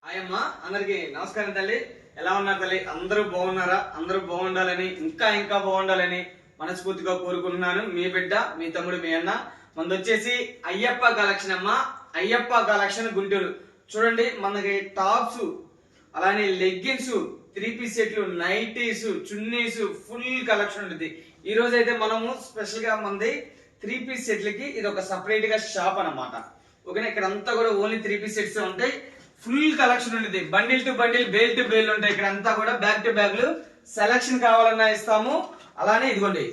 ఆయమ్మ అందరికి నమస్కారం తల్లి. ఎలా ఉన్నారు తల్లి? అందరూ బాగున్నారా? అందరూ బాగుండాలని ఇంకా బాగుండాలని మనస్ఫూర్తిగా కోరుకుంటున్నాను. మీ బిడ్డ, మీ తమ్ముడు, మీ అన్న. మనది వచ్చేసి అయ్యప్ప కలెక్షన్ అమ్మ. అయ్యప్ప కలెక్షన్ గుంటూరు. చూడండి, మనకి టాప్స్, అలానే లెగ్గిన్స్, 3 పీస్ సెట్లు, నైటీస్, చున్నీస్, ఫుల్ కలెక్షన్ ఉంటుంది. ఈ రోజు అయితే మనము స్పెషల్ గా మనది 3 పీస్ సెట్లకి ఇది ఒక సపరేట్ గా షాప్ అన్నమాట. ఓకేనా? ఇక్కడ అంతా కూడా ఓన్లీ 3 పీస్ సెట్స్ ఉంటాయి. ఫుల్ కలెక్షన్ ఉంటుంది. Bundle to bundle, bale to bale ఉంటాయి. ఇక్కడ అంతా కూడా బ్యాగ్ టు బ్యాగ్లు సెలక్షన్ కావాలన్నా ఇస్తాము. అలానే ఇదిగోండి,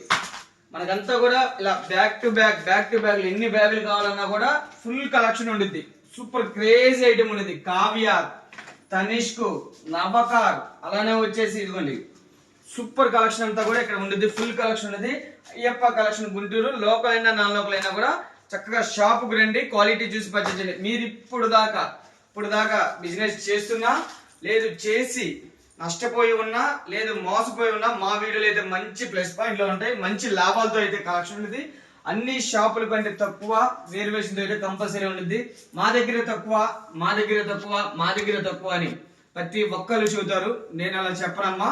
మనకంతా కూడా ఇలా బ్యాగ్ టు బ్యాగ్ ఎన్ని బ్యాగులు కావాలన్నా కూడా ఫుల్ కలెక్షన్ ఉంటుంది. సూపర్ క్రేజీ ఐటమ్ ఉంటుంది. కావియార్, తనిష్క్, నబకార్, అలానే వచ్చేసి ఇదిగోండి సూపర్ కలెక్షన్ అంతా కూడా ఇక్కడ ఉంటుంది. ఫుల్ కలెక్షన్ ఉంటుంది. అయ్యప్ప కలెక్షన్ గుంటూరు. లోకల్ అయినా నాన్ లోకల్ అయినా కూడా చక్కగా షాప్కి రండి, క్వాలిటీ చూసి పర్చేజ్ చేయండి. మీరు ఇప్పుడు దాకా బిజినెస్ చేస్తున్నా, లేదు చేసి నష్టపోయి ఉన్నా, లేదు మోసపోయి ఉన్నా, మా వీడియోలో అయితే మంచి ప్లస్ పాయింట్లు ఉంటాయి. మంచి లాభాలతో అయితే కలెక్షన్ ఉంటుంది. అన్ని షాపుల కంటే తక్కువ వేరియేషన్ అయితే కంపల్సరీ ఉంటుంది. మా దగ్గర తక్కువ అని ప్రతి ఒక్కరు చెబుతారు. నేను అలా చెప్పనమ్మా.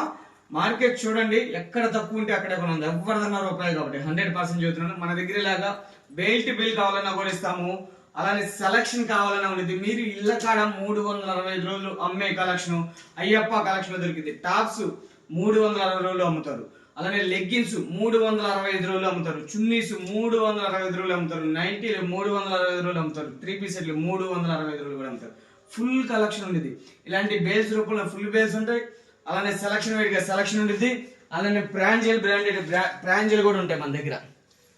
మార్కెట్ చూడండి, ఎక్కడ తక్కువ ఉంటే అక్కడ ఉంది. ఎవరిదన్నా రూపాయలు కాబట్టి 100% చెబుతున్నాను. మన దగ్గర లాగా బెల్ట్ బిల్ కావాలన్నా కూడా ఇస్తాము. అలానే సెలక్షన్ కావాలన్నా ఉండేది. మీరు ఇళ్ళ కాడ 365 రోజులు అమ్మే కలెక్షన్ అయ్యప్ప కలెక్షన్ దొరికింది. టాప్స్ 360 రోజులు అమ్ముతారు. అలానే లెగ్గిన్స్ 365 రోజులు అమ్ముతారు. చున్నీస్ 365 రోజులు అమ్ముతారు. నైటీలు 365 రోజులు అమ్ముతారు. 3 పీస్ సెట్లు 365 రోజులు కూడా అమ్ముతారు. ఫుల్ కలెక్షన్ ఉండేది. ఇలాంటి బేల్స్ రూపంలో ఫుల్ బేల్స్ ఉంటాయి. అలానే సెలక్షన్ వైట్ గా సెలక్షన్ ఉంటుంది. అలానే బ్రాంజెల్ కూడా ఉంటాయి మన దగ్గర.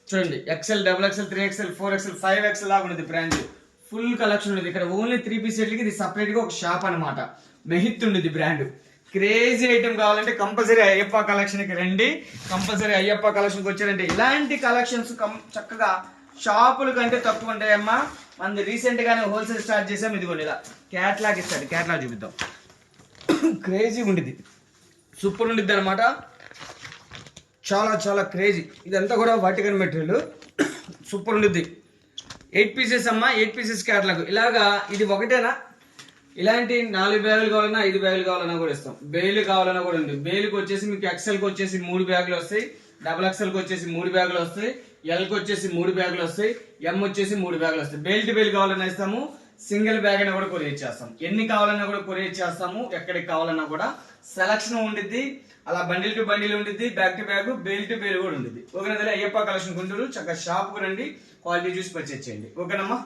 చూడండి, XL, XXL, 3XL, 4XL, 5XL లాగా ఉండేది బ్రాండ్. ఫుల్ కలెక్షన్ ఉండేది. ఇక్కడ ఓన్లీ 3 పీస్ సెట్లకి ఇది సపరేట్ గా ఒక షాప్ అనమాట. మెహిత్ ఉండేది బ్రాండ్. క్రేజీ ఐటమ్ కావాలంటే కంపల్సరీ అయ్యప్ప కలెక్షన్ కి రండి. కంపల్సరీ అయ్యప్ప కలెక్షన్కి వచ్చారంటే ఇలాంటి కలెక్షన్స్ చక్కగా షాపుల కంటే తక్కువ ఉంటాయమ్మా. మనది రీసెంట్ గానే హోల్సేల్ స్టార్ట్ చేసాం. ఇదిగోండి, ఇలా క్యాట్లాగ్ ఇస్తాడు. క్యాట్లాగ్ చూపిద్దాం. క్రేజీ ఉండేది, సూపర్ ఉండిద్ది అనమాట. చాలా క్రేజీ. ఇదంతా కూడా వర్టికల్ మెటీరియల్, సూపర్ ఉండిద్ది. 8 పీసెస్ అమ్మా. 8 పీసెస్ క్యాట్లాగ్. ఇలాగా ఇది ఒకటేనా? ఇలాంటి 4 బ్యాగులు కావాలన్నా, 5 బ్యాగులు కావాలన్నా కూడా ఇస్తాం. బేలు కావాలన్నా కూడా ఉంది. బేలుకి వచ్చేసి మీకు XLకి వచ్చేసి 3 బ్యాగులు వస్తాయి. XXLకి వచ్చేసి 3 బ్యాగులు వస్తాయి. Lకి వచ్చేసి 3 బ్యాగులు వస్తాయి. M వచ్చేసి 3 బ్యాగులు వస్తాయి. బేల్ టు బేల్ కావాలన్నా ఇస్తాము. సింగిల్ బ్యాగ్ అయినా కూడా కొరియర్ చేస్తాం. ఎన్ని కావాలన్నా కూడా కొరియర్ చేస్తాము. ఎక్కడికి కావాలన్నా కూడా సెలక్షన్ ఉండిద్ది. అలా బండిల్ టు బండిల్ ఉండిద్ది. Bag to bag, bale to bale కూడా ఉండిద్ది. ఓకేనా? అయ్యప్ప కలెక్షన్ గుంటూరు. చక్కగా షాప్కు రండి, క్వాలిటీ చూసి పర్చేజ్ చేయండి. ఓకేనమ్మా?